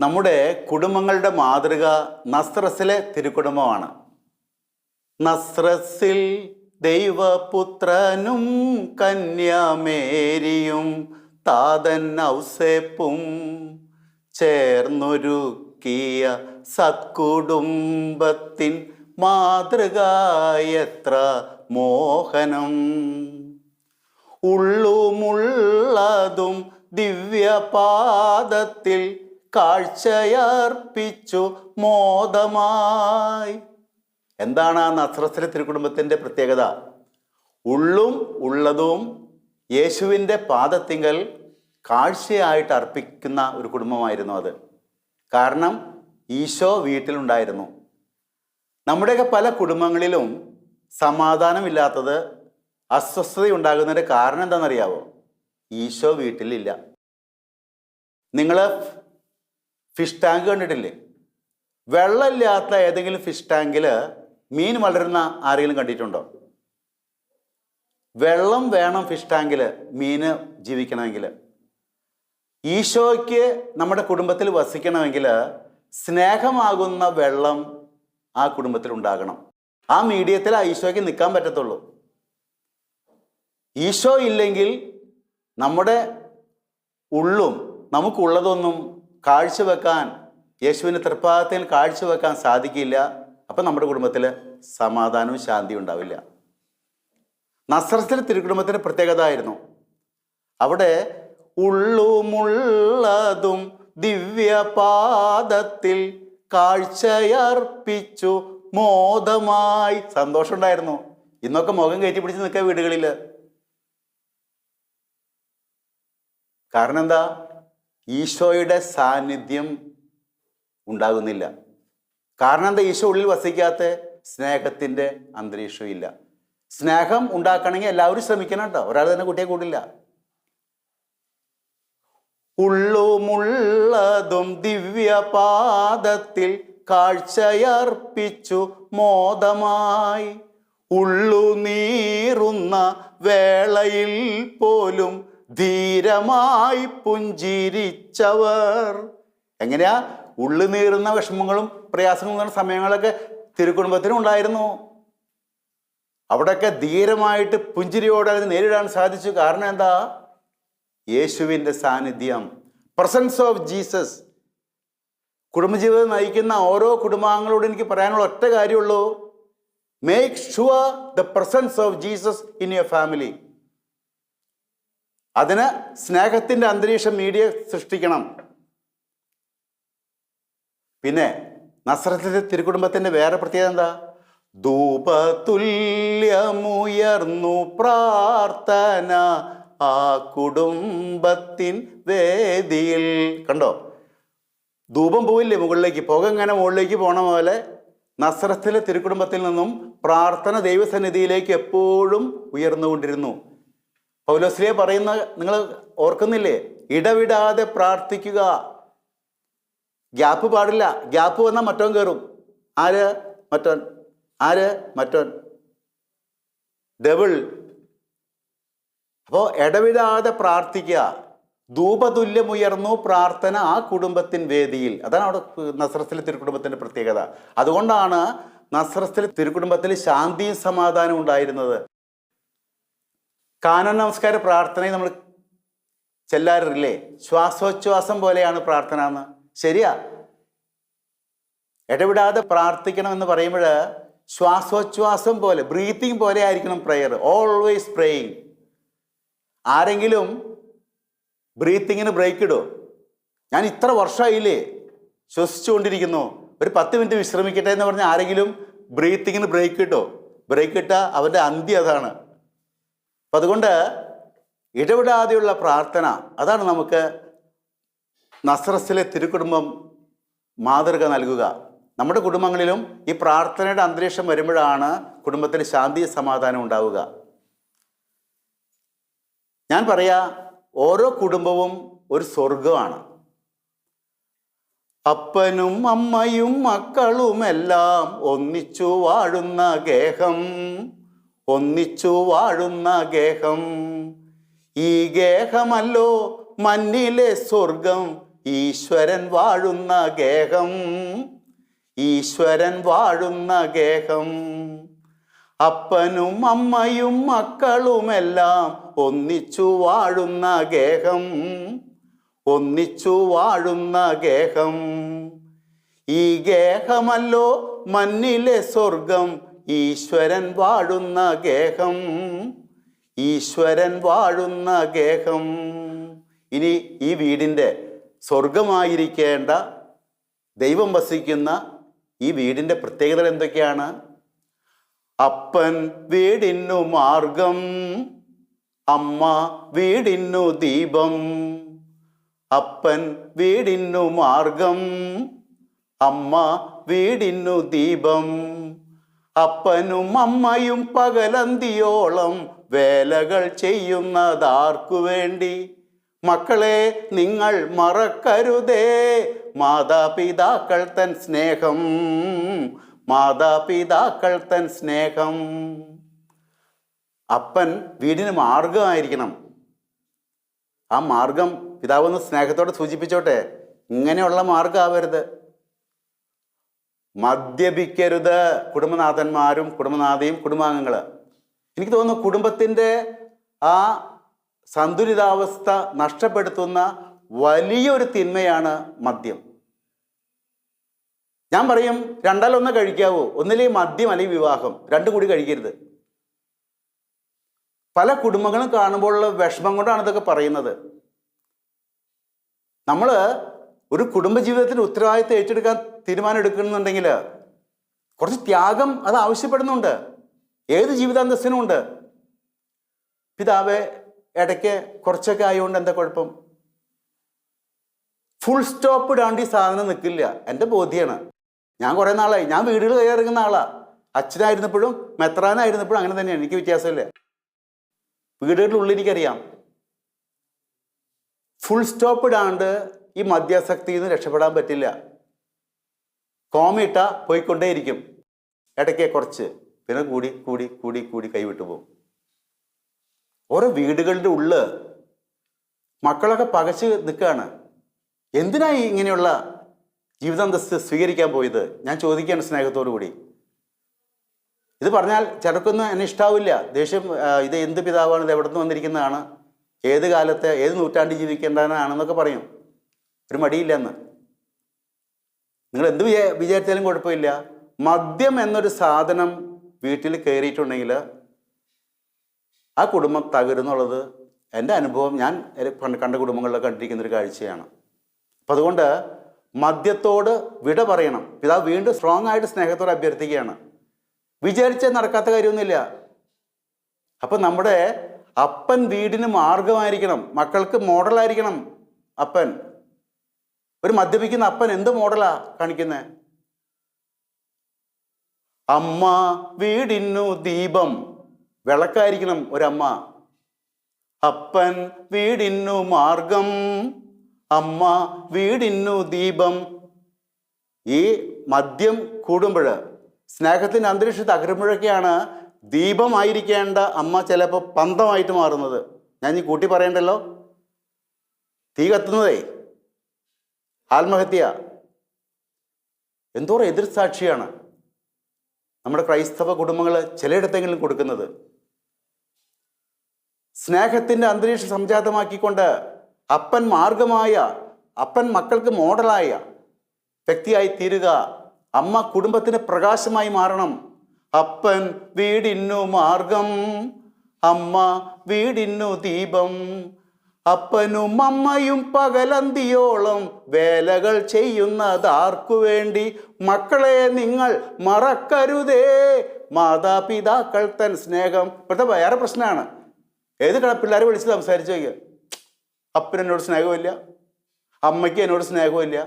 നമ്മുടെ കുടുംബങ്ങളുടെ മാതൃക നസ്രസിലെ തിരുക്കുടുംബമാണ്. നസ്രസിൽ ദൈവപുത്രനും കന്യാമേരിയും താതൻ ഔസേപ്പും ചേർന്നൊരുക്കിയ സത്കുടുംബത്തിൻ മാതൃക എത്ര മോഹനം. ഉള്ളുമുള്ളതും ദിവ്യപാദത്തിൽ കാഴ്ചയർപ്പിച്ചു മോദമായി. എന്താണ് ആ നസ്രത്തിലെ തിരുക്കുടുംബത്തിൻ്റെ പ്രത്യേകത? ഉള്ളും ഉള്ളതും യേശുവിൻ്റെ പാദത്തിങ്കൽ കാഴ്ചയായിട്ട് അർപ്പിക്കുന്ന ഒരു കുടുംബമായിരുന്നു അത്. കാരണം ഈശോ വീട്ടിലുണ്ടായിരുന്നു. നമ്മുടെയൊക്കെ പല കുടുംബങ്ങളിലും സമാധാനമില്ലാത്തത്, അസ്വസ്ഥതയുണ്ടാകുന്നതിൻ്റെ കാരണം എന്താണെന്നറിയാവോ? ഈശോ വീട്ടിലില്ല. നിങ്ങൾ ഫിഷ് ടാങ്ക് കണ്ടിട്ടില്ലേ? വെള്ളമില്ലാത്ത ഏതെങ്കിലും ഫിഷ് ടാങ്കിൽ മീൻ വളരുന്ന ആരെങ്കിലും കണ്ടിട്ടുണ്ടോ? വെള്ളം വേണം ഫിഷ് ടാങ്കിൽ മീന് ജീവിക്കണമെങ്കിൽ. ഈശോയ്ക്ക് നമ്മുടെ കുടുംബത്തിൽ വസിക്കണമെങ്കിൽ സ്നേഹമാകുന്ന വെള്ളം ആ കുടുംബത്തിൽ ഉണ്ടാകണം. ആ മീഡിയത്തിൽ ആ ഈശോയ്ക്ക് നിൽക്കാൻ പറ്റത്തുള്ളൂ. ഈശോ ഇല്ലെങ്കിൽ നമ്മുടെ ഉള്ളും നമുക്കുള്ളതൊന്നും കാഴ്ചവെക്കാൻ, യേശുവിൻ്റെ തൃപ്പാദത്തിൽ കാഴ്ചവെക്കാൻ സാധിക്കില്ല. അപ്പം നമ്മുടെ കുടുംബത്തിൽ സമാധാനവും ശാന്തിയും ഉണ്ടാവില്ല. നസ്രത്തിലെ തിരുക്കുടുംബത്തിൻ്റെ പ്രത്യേകത ആയിരുന്നു അവിടെ ഉള്ളുമുള്ളതും ദിവ്യപാദത്തിൽ കാഴ്ചയർപ്പിച്ചു മോദമായി. സന്തോഷം ഉണ്ടായിരുന്നു. ഇന്നൊക്കെ മുഖം കയറ്റി പിടിച്ച് നിൽക്കുക വീടുകളിൽ. കാരണം എന്താ? ഈശോയുടെ സാന്നിധ്യം ഉണ്ടാകുന്നില്ല. കാരണം എന്താ? ഈശോ ഉള്ളിൽ വസിക്കാത്ത സ്നേഹത്തിൻ്റെ അന്തരീക്ഷം ഇല്ല. സ്നേഹം ഉണ്ടാക്കണമെങ്കിൽ എല്ലാവരും ശ്രമിക്കണം കേട്ടോ. ഒരാൾ തന്നെ കുട്ടിയെ കൂടില്ല. ഉള്ളുമുള്ളതും ദിവ്യപാദത്തിൽ കാഴ്ചയർപ്പിച്ചു മോദമായി. ഉള്ളുനീറുന്ന വേളയിൽ പോലും ധീരമായി പുഞ്ചിരിച്ചവർ. എങ്ങനെയാ? ഉള്ളുനീറുന്ന വിഷമങ്ങളും പ്രയാസങ്ങളും സമയങ്ങളൊക്കെ തിരുക്കുടുംബത്തിനും ഉണ്ടായിരുന്നു. അവിടെയൊക്കെ ധീരമായിട്ട് പുഞ്ചിരിയോടെ അതിന് നേരിടാൻ സാധിച്ചു. കാരണം എന്താ? യേശുവിൻ്റെ സാന്നിധ്യം, പ്രസൻസ് ഓഫ് ജീസസ്. കുടുംബജീവിതം നയിക്കുന്ന ഓരോ കുടുംബാംഗങ്ങളോട് എനിക്ക് പറയാനുള്ള ഒറ്റ കാര്യമുള്ളൂ: make sure the presence of Jesus in your family. അതിന് സ്നേഹത്തിൻ്റെ അന്തരീക്ഷം മീഡിയ സൃഷ്ടിക്കണം. പിന്നെ നസ്രത്തിലെ തിരുക്കുടുംബത്തിൻ്റെ വേറെ പ്രത്യേകത എന്താ? ധൂപതുല്യമുയർന്നു പ്രാർത്ഥന ആ കുടുംബത്തിൻ വേദിയിൽ. കണ്ടോ? ധൂപം പോയില്ലേ മുകളിലേക്ക്? പുക ഇങ്ങനെ മുകളിലേക്ക് പോണ പോലെ നസ്രത്തിലെ തിരുക്കുടുംബത്തിൽ നിന്നും പ്രാർത്ഥന ദൈവസന്നിധിയിലേക്ക് എപ്പോഴും ഉയർന്നുകൊണ്ടിരുന്നു. പൗലോസ്ലീഹ പറയുന്ന നിങ്ങൾ ഓർക്കുന്നില്ലേ? ഇടവിടാതെ പ്രാർത്ഥിക്കുക. ഗ്യാപ്പ് പാടില്ല. ഗ്യാപ്പ് വന്നാൽ മറ്റോൻ കയറും. ആര്? മറ്റോൻ. ആര്? മറ്റോൻ. ഡബിൾ. അപ്പോൾ ഇടവിടാതെ പ്രാർത്ഥിക്കുക. ധൂപതുല്യമുയർന്നു പ്രാർത്ഥന ആ കുടുംബത്തിൻ വേദിയിൽ. അതാണ് അവിടെ നസ്രത്തിലെ തിരുക്കുടുംബത്തിൻ്റെ പ്രത്യേകത. അതുകൊണ്ടാണ് നസ്രത്തിലെ തിരുക്കുടുംബത്തിൽ ശാന്തിയും സമാധാനവും ഉണ്ടായിരുന്നത്. കാനോൻ നമസ്കാര പ്രാർത്ഥനയിൽ നമ്മൾ ചെല്ലാറില്ലേ? ശ്വാസോച്ഛ്വാസം പോലെയാണ് പ്രാർത്ഥന എന്ന്. ശരിയാ. ഇടവിടാതെ പ്രാർത്ഥിക്കണമെന്ന് പറയുമ്പോൾ ശ്വാസോച്ഛ്വാസം പോലെ, ബ്രീത്തിങ് പോലെ ആയിരിക്കണം പ്രെയർ. Always praying. ആരെങ്കിലും ബ്രീത്തിങ്ങിന് ബ്രേക്ക് ഇടുമോ? ഞാൻ ഇത്ര വർഷമായില്ലേ ശ്വസിച്ചുകൊണ്ടിരിക്കുന്നു, ഒരു 10 മിനിറ്റ് വിശ്രമിക്കട്ടെ എന്ന് പറഞ്ഞാൽ ആരെങ്കിലും ബ്രീത്തിങ്ങിന് ബ്രേക്ക് ഇട്ടോ? ബ്രേക്ക് ഇട്ടാൽ അവൻ്റെ അന്ത്യം അതാണ്. അപ്പം അതുകൊണ്ട് ഇടവിടാതെയുള്ള പ്രാർത്ഥന, അതാണ് നമുക്ക് നസ്രത്തിലെ തിരുക്കുടുംബം മാതൃക നൽകുക. നമ്മുടെ കുടുംബങ്ങളിലും ഈ പ്രാർത്ഥനയുടെ അന്തരീക്ഷം വരുമ്പോഴാണ് കുടുംബത്തിൽ ശാന്തി സമാധാനം ഉണ്ടാവുക. ഞാൻ പറയാ, ഓരോ കുടുംബവും ഒരു സ്വർഗമാണ്. അപ്പനും അമ്മയും മക്കളുമെല്ലാം ഒന്നിച്ചു വാഴുന്ന ഗേഹം, ഒന്നിച്ചു വാഴുന്ന ഗേഹം. ഈ ഗേഹമല്ലോ മണ്ണിലെ സ്വർഗം ഈശ്വരൻ വാഴുന്ന ഗേഹം, ഈശ്വരൻ വാഴുന്ന ഗേഹം. അപ്പനും അമ്മയും മക്കളുമെല്ലാം ഒന്നിച്ചു വാഴുന്ന ഗേഹം, ഒന്നിച്ചു വാഴുന്ന ഗേഹം. ഈ ഗേഹമല്ലോ മണ്ണിലെ സ്വർഗം, ഈശ്വരൻ വാഴുന്ന ഗേഹം, ഈശ്വരൻ വാഴുന്ന ഗേഹം. ഇനി ഈ വീടിൻ്റെ സ്വർഗമായിരിക്കേണ്ട ദൈവം വസിക്കുന്ന ഈ വീടിൻ്റെ പ്രത്യേകതകൾ എന്തൊക്കെയാണ്? അപ്പൻ വീടിനു മാർഗം, അമ്മ വീടിനു ദീപം. അപ്പൻ വീടിനു മാർഗം, അമ്മ വീടിനു ദീപം. അപ്പനും അമ്മയും പകലന്തിയോളം വേലകൾ ചെയ്യുന്നതാർക്കു വേണ്ടി? മക്കളെ നിങ്ങൾ മറക്കരുതേ മാതാപിതാക്കൾ തൻ സ്നേഹം, മാതാപിതാക്കൾ തൻ സ്നേഹം. അപ്പൻ വീടിന് മാർഗമായിരിക്കണം. ആ മാർഗം പിതാവെന്ന് സ്നേഹത്തോടെ സൂചിപ്പിച്ചോട്ടെ. ഇങ്ങനെയുള്ള മാർഗമാവരുത്. മദ്യപിക്കരുത് കുടുംബനാഥന്മാരും കുടുംബനാഥയും കുടുംബാംഗങ്ങൾ. എനിക്ക് തോന്നുന്നു കുടുംബത്തിൻ്റെ ആ സന്തുലിതാവസ്ഥ നഷ്ടപ്പെടുത്തുന്ന വലിയൊരു തിന്മയാണ് മദ്യം. ഞാൻ പറയും, രണ്ടാലൊന്ന് കഴിക്കാവൂ. ഒന്നില്ലെങ്കിൽ മദ്യം അല്ലെങ്കിൽ വിവാഹം, രണ്ടും കൂടി കഴിക്കരുത്. പല കുടുംബങ്ങളും കാണുമ്പോഴുള്ള വിഷമം കൊണ്ടാണ് ഇതൊക്കെ പറയുന്നത്. നമ്മൾ ഒരു കുടുംബജീവിതത്തിന് ഉത്തരവാദിത്തം ഏറ്റെടുക്കാൻ തീരുമാനം എടുക്കുന്നുണ്ടെങ്കിൽ കുറച്ച് ത്യാഗം അത് ആവശ്യപ്പെടുന്നുണ്ട്. ഏത് ജീവിതാന്തസ്സിനും ഉണ്ട്. പിതാവെ ഇടയ്ക്ക് കുറച്ചൊക്കെ ആയതുകൊണ്ട് എന്താ കുഴപ്പം? ഫുൾ സ്റ്റോപ്പ് ഇടാണ്ട് ഈ സാധനം നിൽക്കില്ല. എൻ്റെ ബോധ്യമാണ്. ഞാൻ കുറേ നാളായി, ഞാൻ വീടുകൾ കയറിറങ്ങുന്ന ആളാണ്. അച്ഛനായിരുന്നപ്പോഴും മെത്രാനായിരുന്നപ്പോഴും അങ്ങനെ തന്നെയാണ്. എനിക്ക് വ്യത്യാസമില്ല. വീടുകളുടെ ഉള്ളിൽ എനിക്കറിയാം. ഫുൾ സ്റ്റോപ്പ് ഇടാണ്ട് ഈ മദ്യാസക്തിയിൽ നിന്ന് രക്ഷപ്പെടാൻ പറ്റില്ല. കോമിട്ട പോയിക്കൊണ്ടേയിരിക്കും. ഇടയ്ക്ക് കുറച്ച്, പിന്നെ കൂടി കൂടി കൂടി കൂടി കൈവിട്ടു പോകും. ഓരോ വീടുകളുടെ ഉള്ളിൽ മക്കളൊക്കെ പകച്ച് നിൽക്കുകയാണ്. എന്തിനായി ഇങ്ങനെയുള്ള ജീവിതാന്തസ്ത് സ്വീകരിക്കാൻ പോയത്? ഞാൻ ചോദിക്കുകയാണ് സ്നേഹത്തോടു കൂടി. ഇത് പറഞ്ഞാൽ ചിലർക്കൊന്നും എന്നെ ഇഷ്ടാവില്ല. ദേഷ്യം, ഇത് എന്ത് പിതാവാണ്, ഇത് എവിടെ നിന്ന് വന്നിരിക്കുന്നതാണ്, ഏത് കാലത്ത് ഏത് നൂറ്റാണ്ടിൽ ജീവിക്കേണ്ടതാണെന്നൊക്കെ പറയും. ഒരു മടിയില്ലെന്ന്. നിങ്ങൾ എന്ത് വിചാരിച്ചാലും കുഴപ്പമില്ല. മദ്യം എന്നൊരു സാധനം വീട്ടിൽ കയറിയിട്ടുണ്ടെങ്കിൽ ആ കുടുംബം തകരുന്നുള്ളത് എൻ്റെ അനുഭവം. ഞാൻ കണ്ട കുടുംബങ്ങളിലൊക്കെ കണ്ടിരിക്കുന്നൊരു കാഴ്ചയാണ്. അപ്പം അതുകൊണ്ട് മദ്യത്തോട് വിട പറയണം. പിതാവ് വീണ്ടും സ്ട്രോങ് ആയിട്ട് സ്നേഹത്തോടെ അഭ്യർത്ഥിക്കുകയാണ്. വിചാരിച്ചാൽ നടക്കാത്ത കാര്യമൊന്നുമില്ല. അപ്പം നമ്മുടെ അപ്പൻ വീടിന് മാർഗമായിരിക്കണം, മക്കൾക്ക് മോഡലായിരിക്കണം അപ്പൻ. ഒരു മദ്യപിക്കുന്ന അപ്പൻ എന്ത് മോഡലാ കാണിക്കുന്നത്? അമ്മ വീടിനു ദീപം, വിളക്കായിരിക്കണം ഒരമ്മ. അപ്പൻ വീടിനു മാർഗം, അമ്മ വീടിനു ദീപം. ഈ മദ്യം കൂടുമ്പോൾ, സ്നേഹത്തിൻ്റെ അന്തരീക്ഷം തകരുമ്പോഴൊക്കെയാണ് ദീപമായിരിക്കേണ്ട അമ്മ ചിലപ്പോൾ പന്തമായിട്ട് മാറുന്നത്. ഞാൻ ഈ കൂട്ടി പറയണ്ടല്ലോ. തീ കത്തുന്നതേ ആത്മഹത്യ. എന്തോരം എതിർസാക്ഷിയാണ് നമ്മുടെ ക്രൈസ്തവ കുടുംബങ്ങൾ ചിലയിടത്തെങ്കിലും കൊടുക്കുന്നത്. സ്നേഹത്തിൻ്റെ അന്തരീക്ഷം സംജാതമാക്കിക്കൊണ്ട് അപ്പൻ മാർഗമായ, അപ്പൻ മക്കൾക്ക് മോഡലായ വ്യക്തിയായി തീരുക. അമ്മ കുടുംബത്തിന് പ്രകാശമായി മാറണം. അപ്പൻ വീടിനു മാർഗം, അമ്മ വീടിനു ദീപം. അപ്പനും അമ്മയും പകലന്തിയോളം വേലകൾ ചെയ്യുന്നതാർക്കു വേണ്ടി? മക്കളെ നിങ്ങൾ മറക്കരുതേ മാതാപിതാക്കൾ തൻ സ്നേഹം. ഇപ്പോഴത്തെ വേറെ പ്രശ്നമാണ്. ഏത് പിള്ളേരെ വിളിച്ച് സംസാരിച്ചു നോക്കിയ, അപ്പനെന്നോട് സ്നേഹമില്ല, അമ്മയ്ക്ക് എന്നോട് സ്നേഹമില്ല.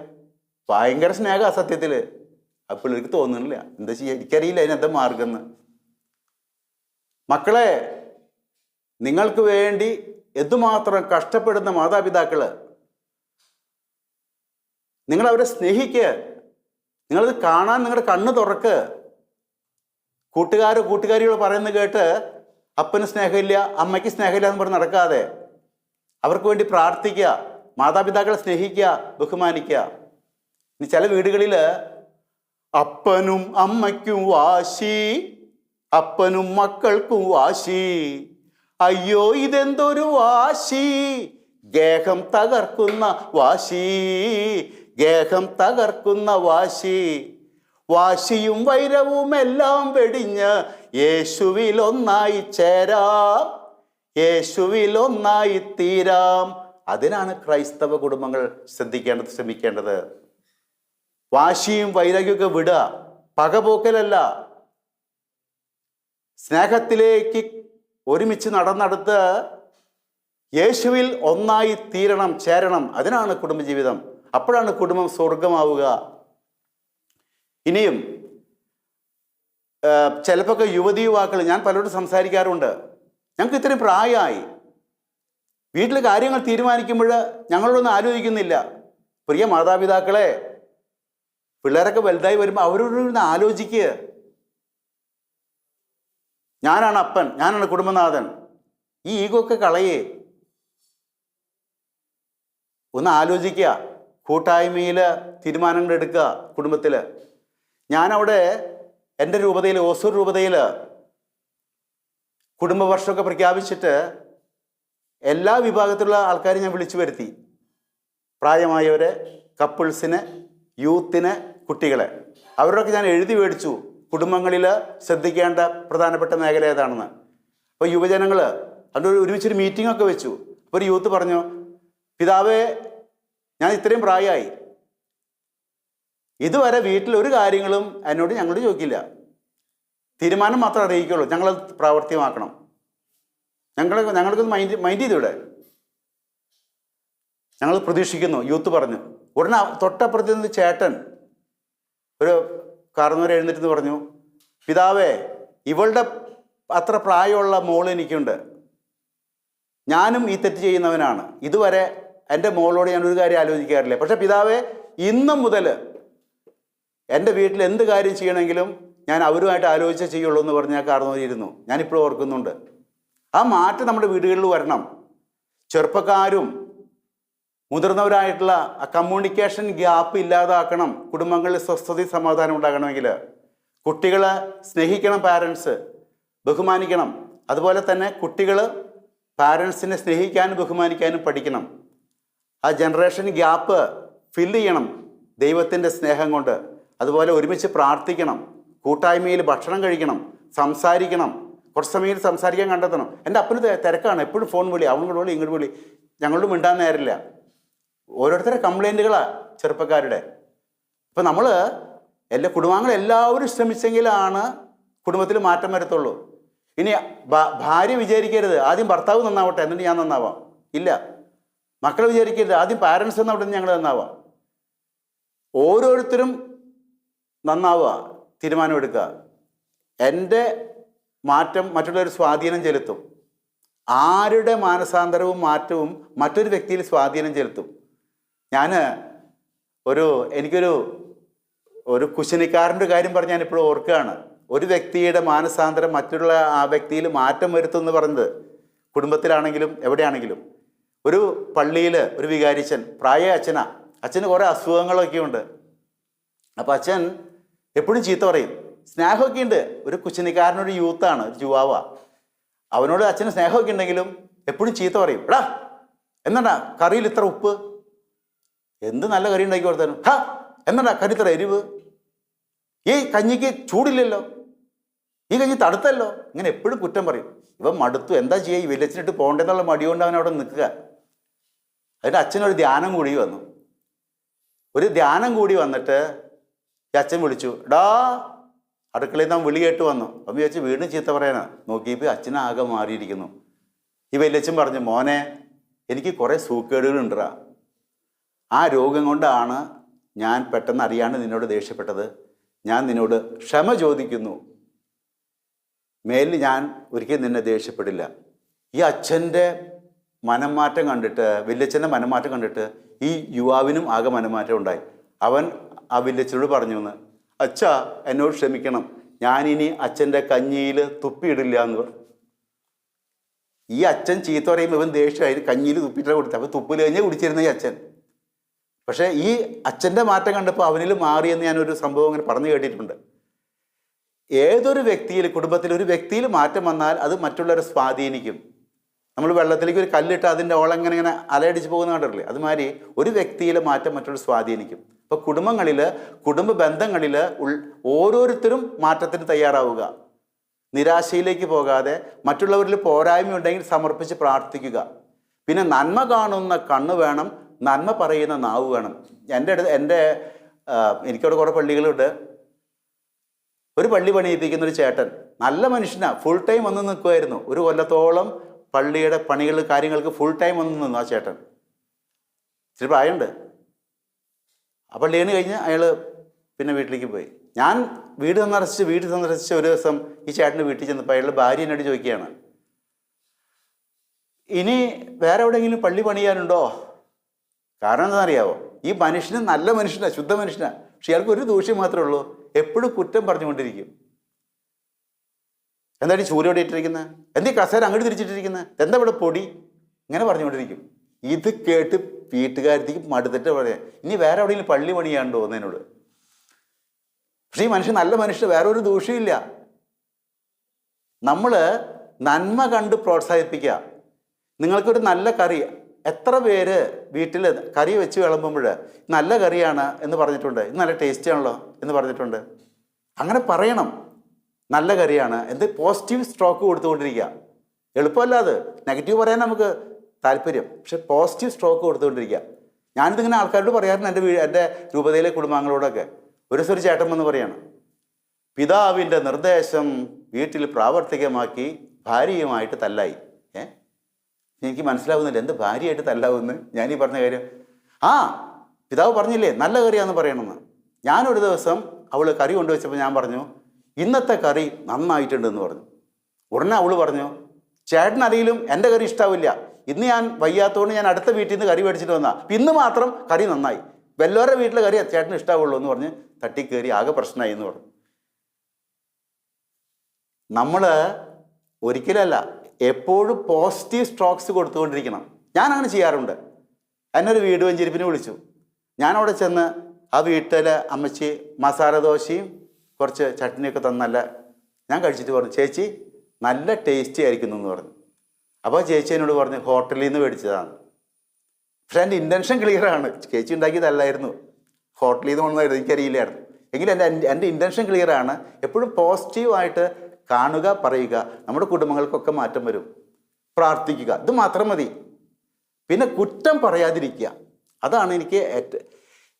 ഭയങ്കര സ്നേഹമാണ് സത്യത്തിൽ. ആ പിള്ളേർക്ക് തോന്നുന്നില്ല. എന്താ ചെയ്യുക? എനിക്കറിയില്ല അതിനെന്താ മാർഗം എന്ന്. മക്കളെ, നിങ്ങൾക്ക് വേണ്ടി എന്തുമാത്രം കഷ്ടപ്പെടുന്ന മാതാപിതാക്കൾ, നിങ്ങളവരെ സ്നേഹിക്കുക. നിങ്ങളത് കാണാൻ നിങ്ങളുടെ കണ്ണ് തുറക്ക്. കൂട്ടുകാരികൾ പറയുന്നത് കേട്ട് അപ്പന് സ്നേഹമില്ല, അമ്മയ്ക്ക് സ്നേഹമില്ല എന്ന് പറഞ്ഞ് നടക്കാതെ അവർക്ക് വേണ്ടി പ്രാർത്ഥിക്കുക. മാതാപിതാക്കളെ സ്നേഹിക്കുക, ബഹുമാനിക്കുക. ഇനി ചില വീടുകളിൽ അപ്പനും അമ്മയ്ക്കും വാശി, അപ്പനും മക്കൾക്കും വാശി, അയ്യോ ഇതെന്തൊരു വാശി, ഗേഹം തകർക്കുന്ന വാശി, ഗേഹം തകർക്കുന്ന വാശി, വാശിയും വൈരവും എല്ലാം വെടിഞ്ഞ് യേശുവിൽ ഒന്നായി ചേരാം, യേശുവിൽ ഒന്നായി തീരാം. അതിനാണ് ക്രൈസ്തവ കുടുംബങ്ങൾ ശ്രമിക്കേണ്ടത്. വാശിയും വൈരാഗ്യമൊക്കെ വിടുക, പകപോക്കലല്ല. സ്നേഹത്തിലേക്ക് ഒരുമിച്ച് നടന്നെടുത്ത് യേശുവിൽ ഒന്നായി തീരണം, ചേരണം. അതിനാണ് കുടുംബജീവിതം. അപ്പോഴാണ് കുടുംബം സ്വർഗമാവുക. ഇനിയും ചിലപ്പോൾ യുവതി യുവാക്കൾ, ഞാൻ പലരോടും സംസാരിക്കാറുണ്ട്, ഞങ്ങൾക്ക് ഇത്രയും പ്രായമായി, വീട്ടിലെ കാര്യങ്ങൾ തീരുമാനിക്കുമ്പോൾ ഞങ്ങളോടൊന്നും ആലോചിക്കുന്നില്ല. പ്രിയ മാതാപിതാക്കളെ, പിള്ളേരൊക്കെ വലുതായി വരുമ്പോൾ അവരോട് ആലോചിക്കുക. ഞാനാണ് അപ്പൻ, ഞാനാണ് കുടുംബനാഥൻ. ഈ ഈഗോ ഒക്കെ കളയേ. ഒന്ന് ആലോചിക്കുക, കൂട്ടായ്മയിൽ തീരുമാനങ്ങൾ എടുക്കുക കുടുംബത്തിൽ. ഞാനവിടെ എൻ്റെ രൂപതയിൽ, ഓസൂർ രൂപതയിൽ കുടുംബവർഷമൊക്കെ പ്രഖ്യാപിച്ചിട്ട് എല്ലാ വിഭാഗത്തിലുള്ള ആൾക്കാരെ ഞാൻ വിളിച്ചു വരുത്തി. പ്രായമായവരെ, കപ്പിൾസിന്, യൂത്തിന്, കുട്ടികളെ, അവരോടൊക്കെ ഞാൻ എഴുതി മേടിച്ചു കുടുംബങ്ങളിൽ ശ്രദ്ധിക്കേണ്ട പ്രധാനപ്പെട്ട മേഖല ഏതാണെന്ന്. അപ്പോൾ യുവജനങ്ങൾ അതുകൊണ്ട് ഒരുമിച്ചൊരു മീറ്റിംഗ് ഒക്കെ വെച്ചു. അപ്പോൾ ഒരു യൂത്ത് പറഞ്ഞു, പിതാവേ, ഞാൻ ഇത്രയും പ്രായമായി, ഇതുവരെ വീട്ടിൽ ഒരു കാര്യങ്ങളും ഞങ്ങളോട് ചോദിക്കില്ല, തീരുമാനം മാത്രം അറിയിക്കുള്ളൂ, ഞങ്ങളത് പ്രാവർത്തികമാക്കണം, ഞങ്ങൾക്കൊന്ന് മൈൻഡ് ചെയ്തൂടെ, ഞങ്ങൾ പ്രതീക്ഷിക്കുന്നു. യൂത്ത് പറഞ്ഞു. ഉടനെ തൊട്ടപ്പുറത്ത് നിന്ന് ചേട്ടൻ, ഒരു കാരണവരെ എഴുന്നേറ്റ് പറഞ്ഞു, പിതാവേ, ഇവളുടെ അത്ര പ്രായമുള്ള മോൾ എനിക്കുണ്ട്, ഞാനും ഈ തെറ്റ് ചെയ്യുന്നവനാണ്, ഇതുവരെ എൻ്റെ മോളോട് ഞാൻ ഒരു കാര്യം ആലോചിക്കാറില്ല, പക്ഷെ പിതാവേ, ഇന്നും മുതൽ എൻ്റെ വീട്ടിൽ എന്ത് കാര്യം ചെയ്യണമെങ്കിലും ഞാൻ അവരുമായിട്ട് ആലോചിച്ചേ ചെയ്യുള്ളൂ എന്ന് പറഞ്ഞ് ഞാൻ കാരണവരിയിരുന്നു. ഞാനിപ്പോഴും ഓർക്കുന്നുണ്ട്. ആ മാറ്റം നമ്മുടെ വീടുകളിൽ വരണം. ചെറുപ്പക്കാരും മുതിർന്നവരായിട്ടുള്ള ആ കമ്മ്യൂണിക്കേഷൻ ഗ്യാപ്പ് ഇല്ലാതാക്കണം. കുടുംബങ്ങളിൽ സ്വസ്ഥതയും സമാധാനം ഉണ്ടാകണമെങ്കിൽ കുട്ടികളെ സ്നേഹിക്കണം, പാരൻസ് ബഹുമാനിക്കണം. അതുപോലെ തന്നെ കുട്ടികൾ പാരൻസിനെ സ്നേഹിക്കാനും ബഹുമാനിക്കാനും പഠിക്കണം. ആ ജനറേഷൻ ഗ്യാപ്പ് ഫില്ല് ചെയ്യണം ദൈവത്തിൻ്റെ സ്നേഹം കൊണ്ട്. അതുപോലെ ഒരുമിച്ച് പ്രാർത്ഥിക്കണം, കൂട്ടായ്മയിൽ ഭക്ഷണം കഴിക്കണം, സംസാരിക്കണം, കുറച്ച് സമയം സംസാരിക്കാൻ കണ്ടെത്തണം. എൻ്റെ അപ്പന് തിരക്കാണ്, എപ്പോഴും ഫോൺ വിളി, അങ്ങോട്ട് വിളി, ഇങ്ങോട്ട് വിളി, ഞങ്ങളോട് മിണ്ടാൻ നേരില്ല. ഓരോരുത്തരുടെ കംപ്ലൈൻറ്റുകളാണ് ചെറുപ്പക്കാരുടെ. ഇപ്പം നമ്മൾ കുടുംബാംഗങ്ങളെല്ലാവരും ശ്രമിച്ചെങ്കിലാണ് കുടുംബത്തിൽ മാറ്റം വരത്തുള്ളൂ. ഇനി ഭാര്യ വിചാരിക്കരുത് ആദ്യം ഭർത്താവ് നന്നാവട്ടെ എന്നിട്ട് ഞാൻ നന്നാവാം. ഇല്ല, മക്കൾ വിചാരിക്കരുത് ആദ്യം പാരൻസ് നന്നാവട്ടെ ഞങ്ങൾ നന്നാവാം. ഓരോരുത്തരും നന്നാവുക, തീരുമാനമെടുക്കുക. എൻ്റെ മാറ്റം മറ്റുള്ളവർ സ്വാധീനം ചെലുത്തും. ആരുടെ മാനസാന്തരവും മാറ്റവും മറ്റൊരു വ്യക്തിയിൽ സ്വാധീനം ചെലുത്തും. എനിക്കൊരു കുശിനിക്കാരൻ്റെ കാര്യം പറഞ്ഞ് ഞാനിപ്പോഴും ഓർക്കുകയാണ്. ഒരു വ്യക്തിയുടെ മാനസാന്തരം മറ്റുള്ള ആ വ്യക്തിയിൽ മാറ്റം വരുത്തും എന്ന് പറയുന്നത് കുടുംബത്തിലാണെങ്കിലും എവിടെയാണെങ്കിലും. ഒരു പള്ളിയിൽ ഒരു വികാരിച്ചൻ, പ്രായ അച്ഛന് കുറേ അസുഖങ്ങളൊക്കെ ഉണ്ട്. അപ്പോൾ അച്ഛൻ എപ്പോഴും ചീത്ത പറയും. സ്നേഹമൊക്കെ ഉണ്ട്, ഒരു കുശിനിക്കാരനൊരു യൂത്താണ്, ഒരു യുവാവാ. അവനോട് അച്ഛന് സ്നേഹമൊക്കെ ഉണ്ടെങ്കിലും എപ്പോഴും ചീത്ത പറയും. എടാ, എന്നാ കറിയിൽ ഇത്ര ഉപ്പ്, എന്ത് നല്ല കറി ഉണ്ടാക്കി കൊടുത്താലും എന്നാ കറി ഇത്ര എരിവ്, ഈ കഞ്ഞിക്ക് ചൂടില്ലല്ലോ, ഈ കഞ്ഞി തടുത്തല്ലോ, ഇങ്ങനെ എപ്പോഴും കുറ്റം പറയും. ഇവൻ മടുത്തു, എന്താ ചെയ്യുക, ഈ വില്ലച്ചിനിട്ട് പോകണ്ടെന്നുള്ള മടി കൊണ്ട് അവൻ അവിടെ നിൽക്കുക. അതിൻ്റെ അച്ഛനൊരു ധ്യാനം കൂടി വന്നു. ഒരു ധ്യാനം കൂടി വന്നിട്ട് ഈ അച്ഛൻ വിളിച്ചു, ഡാ, അടുക്കളയിൽ നിന്ന് വിളി കേട്ട് വന്നു. അപ്പം വിചാരിച്ചു വീണ്ടും ചീത്ത പറയാനാ. നോക്കിയപ്പോൾ അച്ഛനാകെ മാറിയിരിക്കുന്നു. ഈ വല്യച്ഛൻ പറഞ്ഞു, മോനെ, എനിക്ക് കുറേ സൂക്കേടുകളുണ്ടാ, ആ രോഗം കൊണ്ടാണ് ഞാൻ പെട്ടെന്ന് അറിയാണ്ട് നിന്നോട് ദേഷ്യപ്പെട്ടത്. ഞാൻ നിന്നോട് ക്ഷമ ചോദിക്കുന്നു, മേലിൽ ഞാൻ ഒരിക്കലും നിന്നെ ദേഷ്യപ്പെടില്ല. ഈ അച്ഛൻ്റെ മനംമാറ്റം കണ്ടിട്ട്, വല്യച്ഛൻ്റെ മനംമാറ്റം കണ്ടിട്ട് ഈ യുവാവിനും ആകെ മനംമാറ്റം ഉണ്ടായി. അവൻ ആ വല്യച്ഛനോട് പറഞ്ഞു എന്ന്, അച്ഛാ, എന്നോട് ക്ഷമിക്കണം, ഞാനിനി അച്ഛൻ്റെ കഞ്ഞിയിൽ തുപ്പിയിടില്ല എന്ന് പറഞ്ഞു. ഈ അച്ഛൻ ചീത്ത പറയുമ്പോൾ ഇവൻ ദേഷ്യമായി കഞ്ഞിയിൽ തുപ്പിട്ടാണ് കൊടുത്തത്. അപ്പോൾ തുപ്പിൽ കഴിഞ്ഞ് കുടിച്ചിരുന്ന ഈ അച്ഛൻ. പക്ഷേ ഈ അച്ഛൻ്റെ മാറ്റം കണ്ടപ്പോൾ അവനിൽ മാറിയെന്ന് ഞാനൊരു സംഭവം അങ്ങനെ പറഞ്ഞു കേട്ടിട്ടുണ്ട്. ഏതൊരു വ്യക്തിയിൽ, കുടുംബത്തിൽ ഒരു വ്യക്തിയിൽ മാറ്റം വന്നാൽ അത് മറ്റുള്ളവരെ സ്വാധീനിക്കും. നമ്മൾ വെള്ളത്തിലേക്ക് ഒരു കല്ലിട്ട് അതിൻ്റെ ഓളെങ്ങനെ ഇങ്ങനെ അലയടിച്ച് പോകുന്ന കണ്ടിട്ടില്ലേ? അതുമാതിരി ഒരു വ്യക്തിയിലെ മാറ്റം മറ്റുള്ളവർ സ്വാധീനിക്കും. അപ്പോൾ കുടുംബങ്ങളിൽ, കുടുംബ ബന്ധങ്ങളിൽ ഓരോരുത്തരും മാറ്റത്തിന് തയ്യാറാവുക. നിരാശയിലേക്ക് പോകാതെ മറ്റുള്ളവരിൽ പോരായ്മയുണ്ടെങ്കിൽ സമർപ്പിച്ച് പ്രാർത്ഥിക്കുക. പിന്നെ നന്മ കാണുന്ന കണ്ണ് വേണം, നന്മ പറയുന്ന നാവ് വേണം. എനിക്കവിടെ കുറേ പള്ളികളുണ്ട്. ഒരു പള്ളി പണിയിപ്പിക്കുന്ന ഒരു ചേട്ടൻ, നല്ല മനുഷ്യനാണ്, ഫുൾ ടൈം വന്ന് നിൽക്കുമായിരുന്നു. ഒരു കൊല്ലത്തോളം പള്ളിയുടെ പണികൾ കാര്യങ്ങൾക്ക് ഫുൾ ടൈം വന്ന് നിന്നു ആ ചേട്ടൻ. ഇച്ചിരി പ്രായമുണ്ട്. ആ പള്ളിയാണ് കഴിഞ്ഞ് അയാൾ പിന്നെ വീട്ടിലേക്ക് പോയി. ഞാൻ വീട് സന്ദർശിച്ച ഒരു ദിവസം ഈ ചേട്ടൻ്റെ വീട്ടിൽ ചെന്നപ്പോൾ അയാളുടെ ഭാര്യ എന്നോട് ചോദിക്കുകയാണ്, ഇനി വേറെ എവിടെയെങ്കിലും പള്ളി പണിയാനുണ്ടോ? കാരണം എന്താണെന്നറിയാവോ? ഈ മനുഷ്യന് നല്ല മനുഷ്യനാണ്, ശുദ്ധ മനുഷ്യനാണ്. പക്ഷെ ഇയാൾക്ക് ഒരു ദൂഷ്യം മാത്രമേ ഉള്ളൂ, എപ്പോഴും കുറ്റം പറഞ്ഞുകൊണ്ടിരിക്കും. എന്താണ് ചൂലോടെ ഇട്ടിരിക്കുന്നത്? എന്തീ കസേര അങ്ങോട്ട് തിരിച്ചിട്ടിരിക്കുന്നത്? എന്താ ഇവിടെ പൊടി? ഇങ്ങനെ പറഞ്ഞുകൊണ്ടിരിക്കും. ഇത് കേട്ട് വീട്ടുകാരത്തേക്ക് മടുത്തിട്ട് പറയാം, ഇനി വേറെ എവിടെയെങ്കിലും പള്ളി പണിയാണ്ടോ എന്നോട്. പക്ഷേ ഈ മനുഷ്യൻ നല്ല മനുഷ്യൻ, വേറെ ഒരു ദൂഷ്യമില്ല. നമ്മൾ നന്മ കണ്ട് പ്രോത്സാഹിപ്പിക്കുക. നിങ്ങൾക്കൊരു നല്ല കറി, എത്ര പേര് വീട്ടിൽ കറി വെച്ച് വിളമ്പുമ്പോൾ നല്ല കറിയാണ് എന്ന് പറഞ്ഞിട്ടുണ്ട്, ഇത് നല്ല ടേസ്റ്റി ആണല്ലോ എന്ന് പറഞ്ഞിട്ടുണ്ട്. അങ്ങനെ പറയണം, നല്ല കറിയാണ്. പോസിറ്റീവ് സ്ട്രോക്ക് കൊടുത്തുകൊണ്ടിരിക്കുക. എളുപ്പമല്ല അത്, നെഗറ്റീവ് പറയാൻ നമുക്ക് താല്പര്യം, പക്ഷെ പോസിറ്റീവ് സ്ട്രോക്ക് കൊടുത്തുകൊണ്ടിരിക്കുക. ഞാനിതിങ്ങനെ ആൾക്കാരോട് പറയാറുണ്ട്, എൻ്റെ രൂപതയിലെ കുടുംബാംഗങ്ങളോടൊക്കെ. ഒരു ദിവസം ഒരു ചേട്ടൻ വന്ന് പറയാണ്, പിതാവിൻ്റെ നിർദ്ദേശം വീട്ടിൽ പ്രാവർത്തികമാക്കി ഭാര്യയുമായിട്ട് തല്ലായി. എനിക്ക് മനസ്സിലാവുന്നില്ല, എന്ത് ഭാര്യയായിട്ട് തല്ലാവുമെന്ന്. ഞാനീ പറഞ്ഞ കാര്യം, പിതാവ് പറഞ്ഞില്ലേ നല്ല കറിയാന്ന് പറയണമെന്ന്. ഞാനൊരു ദിവസം അവൾ കറി കൊണ്ടുവച്ചപ്പോൾ ഞാൻ പറഞ്ഞു, ഇന്നത്തെ കറി നന്നായിട്ടുണ്ടെന്ന് പറഞ്ഞു. ഉടനെ അവൾ പറഞ്ഞു, ചേട്ടനറിയിലും എൻ്റെ കറി ഇഷ്ടാവില്ല, ഇന്ന് ഞാൻ വയ്യാത്തതുകൊണ്ട് ഞാൻ അടുത്ത വീട്ടിൽ നിന്ന് കറി മേടിച്ചിട്ട് വന്നാൽ ഇന്ന് മാത്രം കറി നന്നായി, വല്ലവരുടെ വീട്ടിലെ കറി ചേട്ടന് ഇഷ്ടാവുള്ളൂ എന്ന് പറഞ്ഞ് തട്ടിക്കയറി ആകെ പ്രശ്നമായി എന്ന് പറഞ്ഞു. നമ്മൾ ഒരിക്കലല്ല, എപ്പോഴും പോസിറ്റീവ് സ്ട്രോക്സ് കൊടുത്തുകൊണ്ടിരിക്കണം. ഞാൻ അങ്ങനെ ചെയ്യാറുണ്ട്. എന്നൊരു വീട് വെഞ്ചിരിപ്പിന് വിളിച്ചു. ഞാനവിടെ ചെന്ന് ആ വീട്ടിലെ അമ്മച്ചി മസാല ദോശയും കുറച്ച് ചട്നിയൊക്കെ തന്നല്ല. ഞാൻ കഴിച്ചിട്ട് പറഞ്ഞു, ചേച്ചി നല്ല ടേസ്റ്റി ആയിരിക്കുന്നു എന്ന് പറഞ്ഞു. അപ്പോൾ ചേച്ചി എന്നോട് പറഞ്ഞു, ഹോട്ടലിൽ നിന്ന് മേടിച്ചതാണ്. പക്ഷെ എൻ്റെ ഇൻറ്റൻഷൻ ക്ലിയറാണ്, ചേച്ചി ഉണ്ടാക്കിയതല്ലായിരുന്നു, ഹോട്ടലിൽ നിന്ന് കൊണ്ടുവന്നായിരുന്നു, എനിക്കറിയില്ലായിരുന്നു. എങ്കിലും എൻ്റെ ഇൻറ്റൻഷൻ ക്ലിയറാണ്. എപ്പോഴും പോസിറ്റീവായിട്ട് കാണുക, പറയുക. നമ്മുടെ കുടുംബങ്ങൾക്കൊക്കെ മാറ്റം വരും. പ്രാർത്ഥിക്കുക, ഇത് മാത്രം മതി. പിന്നെ കുറ്റം പറയാതിരിക്കുക, അതാണ് എനിക്ക്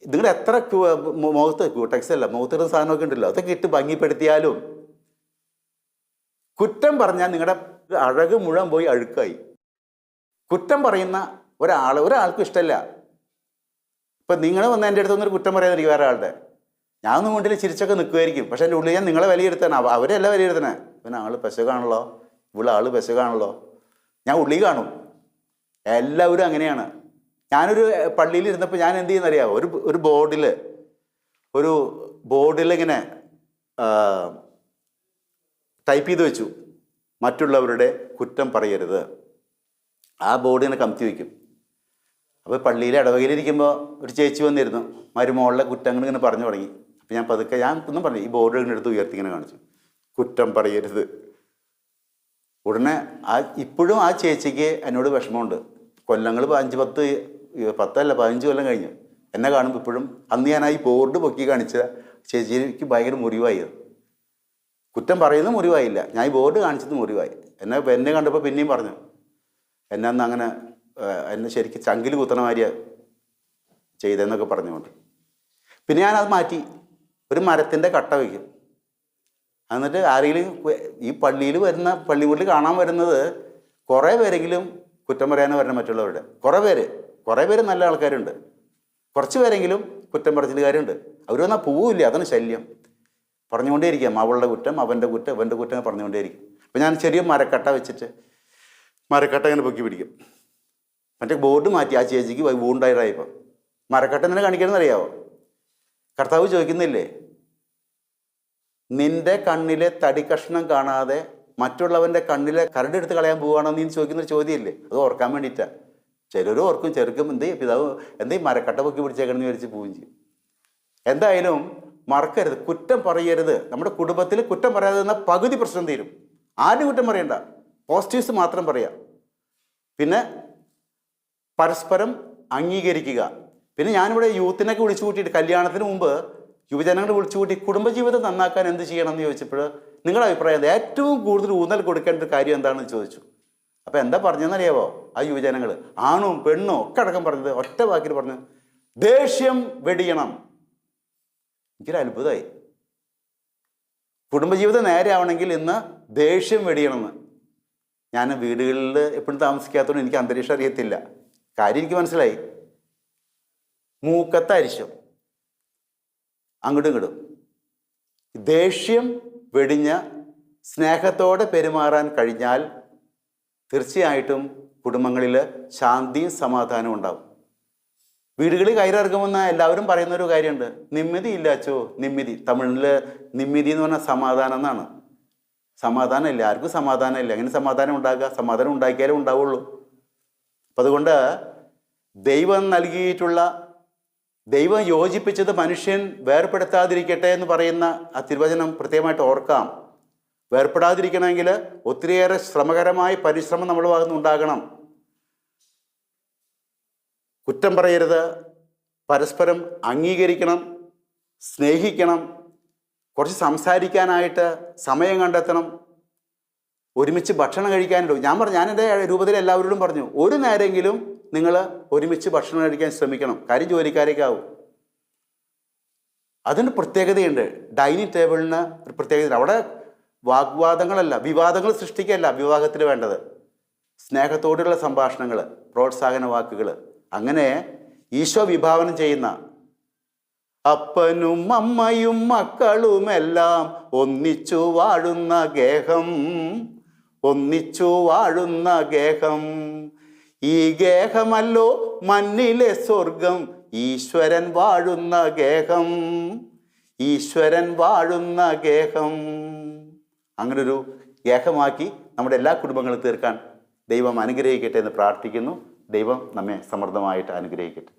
നിങ്ങൾ എത്ര മുഖത്ത് ക്യൂടെക്സ് അല്ല, മുഖത്തിടുന്ന സാധനമൊക്കെ ഉണ്ടല്ലോ, അതൊക്കെ ഇട്ട് ഭംഗിപ്പെടുത്തിയാലും കുറ്റം പറഞ്ഞാൽ നിങ്ങളുടെ അഴക് മുഴുവൻ പോയി അഴുക്കായി. കുറ്റം പറയുന്ന ഒരാൾക്കും ഇഷ്ടമല്ല. ഇപ്പം നിങ്ങൾ വന്ന് എൻ്റെ അടുത്തൊന്നൊരു കുറ്റം പറയാതിരിക്കും വേറെ ആളുടെ. ഞാനൊന്നും മുണ്ടിൽ ചിരിച്ചൊക്കെ നിൽക്കുമായിരിക്കും, പക്ഷെ എൻ്റെ ഉള്ളിൽ ഞാൻ നിങ്ങളെ വിലയിരുത്തണം. അവരെല്ലാം വിലയിരുത്തണേ, പിന്നെ ആൾ പെശകാണല്ലോ, ഇവിടെ ആൾ പെശകാണല്ലോ, ഞാൻ ഉള്ളി കാണും. എല്ലാവരും അങ്ങനെയാണ്. ഞാനൊരു പള്ളിയിൽ ഇരുന്നപ്പോൾ ഞാൻ എന്ത് ചെയ്യുന്നറിയാമോ, ഒരു ബോർഡിൽ ഇങ്ങനെ ടൈപ്പ് ചെയ്ത് വെച്ചു, മറ്റുള്ളവരുടെ കുറ്റം പറയരുത്. ആ ബോർഡ് ഇങ്ങനെ കമത്തി വയ്ക്കും. അപ്പോൾ പള്ളിയിലെ ഇടവകയിലിരിക്കുമ്പോൾ ഒരു ചേച്ചി വന്നിരുന്നു, മരുമോളുടെ കുറ്റങ്ങൾ ഇങ്ങനെ പറഞ്ഞു തുടങ്ങി. അപ്പോൾ ഞാൻ പതുക്കെ ഒന്നും പറഞ്ഞു, ഈ ബോർഡ് ഇങ്ങനെ എടുത്ത് ഉയർത്തി ഇങ്ങനെ കാണിച്ചു, കുറ്റം പറയരുത്. ഉടനെ ഇപ്പോഴും ആ ചേച്ചിക്ക് എന്നോട് വിഷമമുണ്ട്. കൊല്ലങ്ങൾ 15 കൊല്ലം കഴിഞ്ഞു. എന്നെ കാണുമ്പോൾ ഇപ്പോഴും അന്ന് ഞാൻ ഈ ബോർഡ് പൊക്കി കാണിച്ച ചേച്ചിക്ക് ഭയങ്കര മുറിവായി. കുറ്റം പറയുന്നത് മുറിവായില്ല, ഞാൻ ഈ ബോർഡ് കാണിച്ചത് മുറിവായി. എന്നെ കണ്ടപ്പോൾ പിന്നെയും പറഞ്ഞു, എന്നെ അന്ന് അങ്ങനെ എന്നെ ശരിക്കും ചങ്കിൽ കുത്തണ മാതിരിയ ചെയ്തെന്നൊക്കെ പറഞ്ഞുകൊണ്ട്. പിന്നെ ഞാനത് മാറ്റി, ഒരു മരത്തിൻ്റെ കട്ട വയ്ക്കും. എന്നിട്ട് ആരെങ്കിലും ഈ പള്ളിയിൽ പള്ളിമുറിൽ കാണാൻ വരുന്നത് കുറേ പേരെങ്കിലും കുറ്റം പറയാനോ വരണം മറ്റുള്ളവരുടെ. കുറേ പേര് നല്ല ആൾക്കാരുണ്ട്, കുറച്ച് പേരെങ്കിലും കുറ്റം പറച്ചിലുകാരുണ്ട്. അവർ വന്നാൽ പോവില്ല, അതാണ് ശല്യം. പറഞ്ഞുകൊണ്ടേയിരിക്കാം, അവളുടെ കുറ്റം, അവൻ്റെ കുറ്റം, ഇവൻ്റെ കുറ്റം പറഞ്ഞുകൊണ്ടേയിരിക്കും. അപ്പോൾ ഞാൻ ചെറിയ മരക്കട്ട വെച്ചിട്ട് മരക്കട്ട ഇങ്ങനെ പൊക്കി പിടിക്കും. മറ്റേ ബോർഡ് മാറ്റി, ആ ചേച്ചിക്ക് വൂണ്ടായിട്ടായപ്പോൾ മരക്കട്ട എന്തിനാ കാണിക്കണമെന്ന് അറിയാവോ? കർത്താവ് ചോദിക്കുന്നില്ലേ, നിന്റെ കണ്ണിലെ തടി കഷ്ണം കാണാതെ മറ്റുള്ളവൻ്റെ കണ്ണിലെ കരടെടുത്ത് കളയാൻ പോവുകയാണോ നീ ചോദിക്കുന്നൊരു ചോദ്യമില്ലേ? അത് ഓർക്കാൻ വേണ്ടിയിട്ടാണ്. ചിലർ ഓർക്കും ചെറുക്കും പിതാവ് മരക്കട്ട പൊക്കി പിടിച്ചേക്കണമെന്ന് വിചാരിച്ച് പോവുകയും ചെയ്യും. എന്തായാലും മറക്കരുത്, കുറ്റം പറയരുത്. നമ്മുടെ കുടുംബത്തിൽ കുറ്റം പറയാതെ നിന്നാൽ പകുതി പ്രശ്നം തീരും. ആരും കുറ്റം പറയണ്ട, പോസിറ്റീവ്സ് മാത്രം പറയാം. പിന്നെ പരസ്പരം അംഗീകരിക്കുക. പിന്നെ ഞാനിവിടെ യൂത്തിനൊക്കെ വിളിച്ചു കൂട്ടിയിട്ട് കല്യാണത്തിന് മുമ്പ് യുവജനങ്ങളെ വിളിച്ചു കൂട്ടി കുടുംബജീവിതം നന്നാക്കാൻ എന്ത് ചെയ്യണം എന്ന് ചോദിച്ചപ്പോൾ നിങ്ങളുടെ അഭിപ്രായം ഏറ്റവും കൂടുതൽ ഊന്നൽ കൊടുക്കേണ്ട ഒരു കാര്യം എന്താണെന്ന് ചോദിച്ചു. അപ്പോൾ എന്താ പറഞ്ഞതെന്നറിയാവോ ആ യുവജനങ്ങൾ? ആണും പെണ്ണും ഒക്കെ അടക്കം പറഞ്ഞത് ഒറ്റ വാക്കിൽ പറഞ്ഞു, ദേഷ്യം വെടിയണം. എനിക്കൊരു അത്ഭുതമായി. കുടുംബജീവിതം നേരെ ആവണമെങ്കിൽ ഇന്ന് ദേഷ്യം വെടിയണമെന്ന്. ഞാൻ വീടുകളിൽ എപ്പോഴും താമസിക്കാത്തതുകൊണ്ട് എനിക്ക് അന്തരീക്ഷം അറിയത്തില്ല. കാര്യം എനിക്ക് മനസ്സിലായി. മൂക്കത്തെ അരിശം അങ്ങോട്ടും ഇങ്ങോട്ടും. ദേഷ്യം വെടിഞ്ഞ സ്നേഹത്തോടെ പെരുമാറാൻ കഴിഞ്ഞാൽ തീർച്ചയായിട്ടും കുടുംബങ്ങളിൽ ശാന്തിയും സമാധാനവും ഉണ്ടാവും. വീടുകളിൽ കയറിറങ്ങുമെന്ന് എല്ലാവരും പറയുന്നൊരു കാര്യമുണ്ട്, നിമ്മതി ഇല്ല അച്ചോ. നിമ്മതി, തമിഴിൽ നിമ്മതി എന്ന് പറഞ്ഞാൽ സമാധാനം എന്നാണ്. സമാധാനം ഇല്ല, ആർക്കും സമാധാനം ഇല്ല. അങ്ങനെ സമാധാനം ഉണ്ടാക്കുക? സമാധാനം ഉണ്ടാക്കിയാലേ ഉണ്ടാവുള്ളൂ. അപ്പം അതുകൊണ്ട് ദൈവം നൽകിയിട്ടുള്ള, ദൈവം യോജിപ്പിച്ചത് മനുഷ്യൻ വേർപ്പെടുത്താതിരിക്കട്ടെ എന്ന് പറയുന്ന ആ തിരുവചനം പ്രത്യേകമായിട്ട് ഓർക്കാം. വേർപ്പെടാതിരിക്കണമെങ്കിൽ ഒത്തിരിയേറെ ശ്രമകരമായ പരിശ്രമം നമ്മുടെ ഭാഗത്ത് ഉണ്ടാകണം. കുറ്റം പറയരുത്, പരസ്പരം അംഗീകരിക്കണം, സ്നേഹിക്കണം, കുറച്ച് സംസാരിക്കാനായിട്ട് സമയം കണ്ടെത്തണം, ഒരുമിച്ച് ഭക്ഷണം കഴിക്കാനുണ്ടോ. ഞാൻ എൻ്റെ രൂപത്തിൽ എല്ലാവരോടും പറഞ്ഞു, ഒരു നേരമെങ്കിലും നിങ്ങൾ ഒരുമിച്ച് ഭക്ഷണം കഴിക്കാൻ ശ്രമിക്കണം. കാര്യം ജോലിക്കാരൊക്കെ ആവും. അതിന് പ്രത്യേകതയുണ്ട്. ഡൈനിങ് ടേബിളിന് ഒരു പ്രത്യേകത. അവിടെ വാഗ്വാദങ്ങളല്ല, വിവാദങ്ങൾ സൃഷ്ടിക്കുകയല്ല വിവാഹത്തിൽ വേണ്ടത്. സ്നേഹത്തോടുള്ള സംഭാഷണങ്ങൾ, പ്രോത്സാഹന വാക്കുകൾ. അങ്ങനെ ഈശോ വിഭാവനം ചെയ്യുന്ന അപ്പനും അമ്മയും മക്കളുമെല്ലാം ഒന്നിച്ചു വാഴുന്ന ഗേഹം, ഒന്നിച്ചു വാഴുന്ന ഗേഹം, ഈ ഗേഹമല്ലോ മണ്ണിലെ സ്വർഗം, ഈശ്വരൻ വാഴുന്ന ഗേഹം, ഈശ്വരൻ വാഴുന്ന ഗേഹം. അങ്ങനൊരു ഗേഹമാക്കി നമ്മുടെ എല്ലാ കുടുംബങ്ങളും തീർക്കാൻ ദൈവം അനുഗ്രഹിക്കട്ടെ എന്ന് പ്രാർത്ഥിക്കുന്നു. ദൈവം നമ്മെ സമൃദ്ധമായിട്ട് അനുഗ്രഹിക്കട്ടെ.